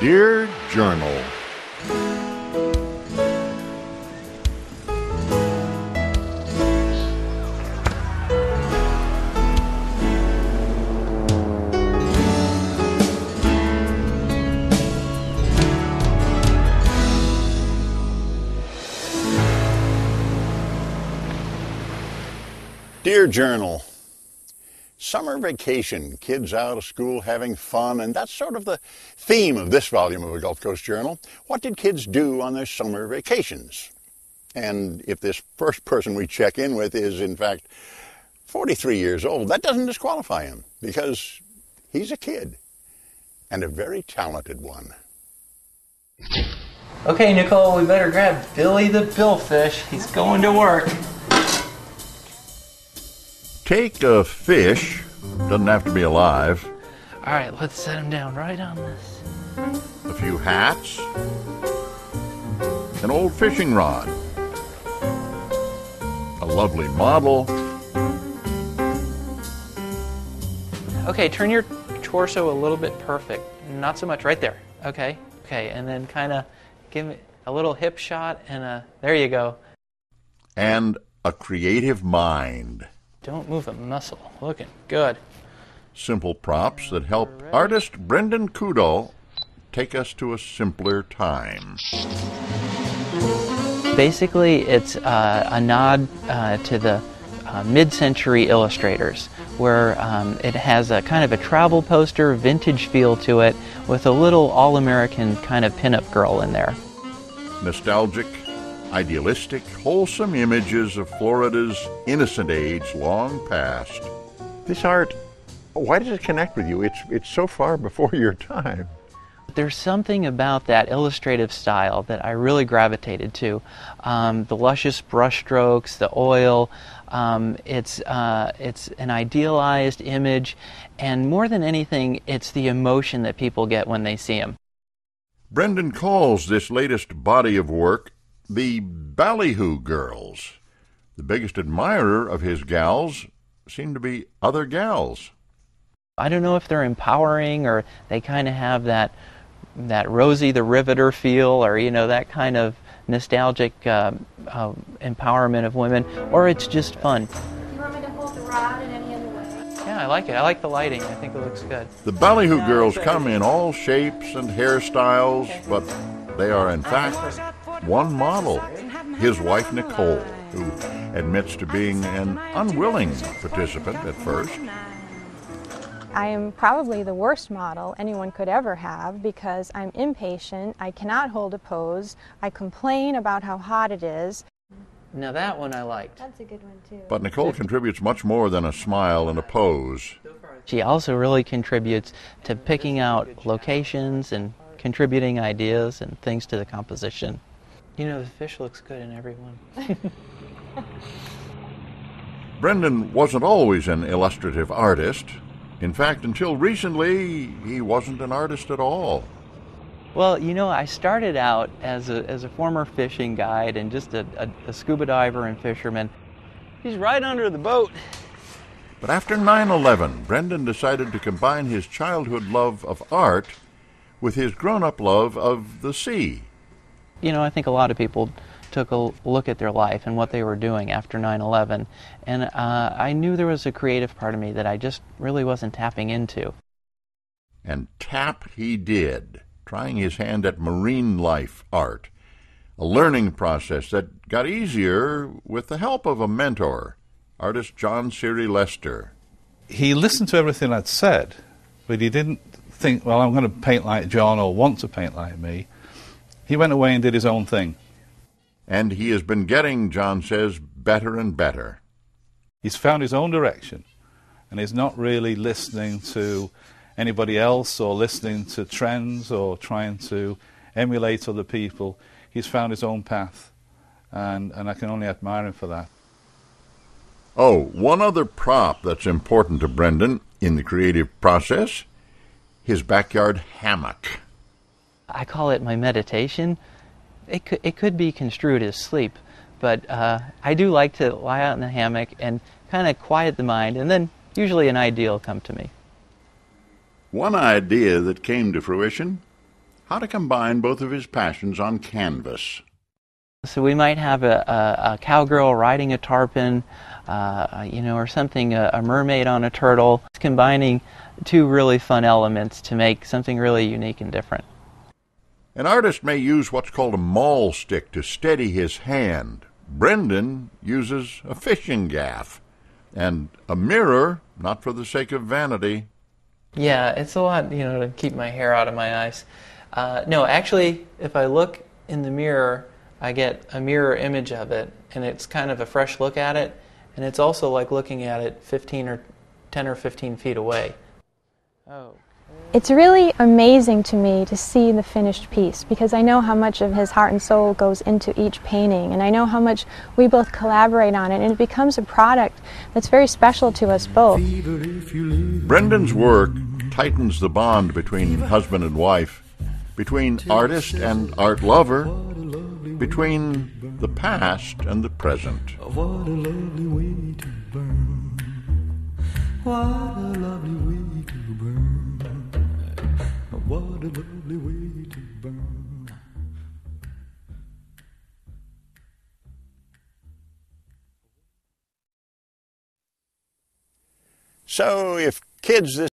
Dear Journal. Dear Journal, summer vacation, kids out of school having fun, and that's sort of the theme of this volume of the Gulf Coast Journal. What did kids do on their summer vacations? And if this first person we check in with is, in fact, 43 years old, that doesn't disqualify him, because he's a kid, and a very talented one. Okay, Nicole, we better grab Billy the billfish. He's going to work. Take a fish, doesn't have to be alive, All right, let's set him down right on this. a few hats, an old fishing rod, a lovely model, Okay, turn your torso a little bit perfect. Not so much right there. Okay, and then kind of give me a little hip shot and there you go. and a creative mind. Don't move a muscle. Looking good. Simple props that help artist Brendan Coudal take us to a simpler time. Basically, it's a nod to the mid-century illustrators, where it has a kind of a travel poster, vintage feel to it, with a little all-American kind of pinup girl in there. Nostalgic, idealistic, wholesome images of Florida's innocent age long past. This art, why does it connect with you? It's so far before your time. There's something about that illustrative style that I really gravitated to. The luscious brushstrokes, the oil, it's an idealized image, and more than anything, it's the emotion that people get when they see him. Brendan calls this latest body of work the Ballyhoo Girls. The biggest admirer of his gals seem to be other gals. I don't know if they're empowering or they kind of have that Rosie the Riveter feel, or that kind of nostalgic empowerment of women, or it's just fun. Do you want me to hold the rod in any other way? Yeah, I like it. I like the lighting. I think it looks good. The Ballyhoo Girls come in all shapes and hairstyles, but they are in fact one model, his wife Nicole, who admits to being an unwilling participant at first. I am probably the worst model anyone could ever have because I'm impatient, I cannot hold a pose, I complain about how hot it is. Now that one I liked. That's a good one too. But Nicole contributes much more than a smile and a pose. She also really contributes to picking out locations and contributing ideas and things to the composition. The fish looks good in every one. Brendan wasn't always an illustrative artist. In fact, until recently, he wasn't an artist at all. Well, I started out as a former fishing guide and just a scuba diver and fisherman. He's right under the boat. But after 9/11, Brendan decided to combine his childhood love of art with his grown-up love of the sea. I think a lot of people took a look at their life and what they were doing after 9/11, and I knew there was a creative part of me that I just really wasn't tapping into. And tap he did, trying his hand at marine life art, a learning process that got easier with the help of a mentor, artist John Siri Lester. He listened to everything I'd said, but he didn't think, well, I'm going to paint like John or want to paint like me. He went away and did his own thing. And he has been getting, John says, better and better. He's found his own direction, and he's not really listening to anybody else or listening to trends or trying to emulate other people. He's found his own path, and I can only admire him for that. Oh, one other prop that's important to Brendan in the creative process, his backyard hammock. I call it my meditation. It could be construed as sleep, but I do like to lie out in the hammock and kind of quiet the mind, and then usually an idea will come to me. One idea that came to fruition, how to combine both of his passions on canvas. So we might have a cowgirl riding a tarpon, or something, a mermaid on a turtle. It's combining two really fun elements to make something really unique and different. An artist may use what's called a maul stick to steady his hand. Brendan uses a fishing gaff and a mirror, not for the sake of vanity. Yeah, it's a lot, to keep my hair out of my eyes. No, actually, if I look in the mirror, I get a mirror image of it, and it's kind of a fresh look at it, and it's also like looking at it 10 or 15 feet away. Oh. It's really amazing to me to see the finished piece, because I know how much of his heart and soul goes into each painting, and I know how much we both collaborate on it, and it becomes a product that's very special to us both. Brendan's work tightens the bond between husband and wife, between artist and art lover, between the past and the present. What a lovely way to burn. What a lovely way to burn. What a lovely way to burn. So if kids this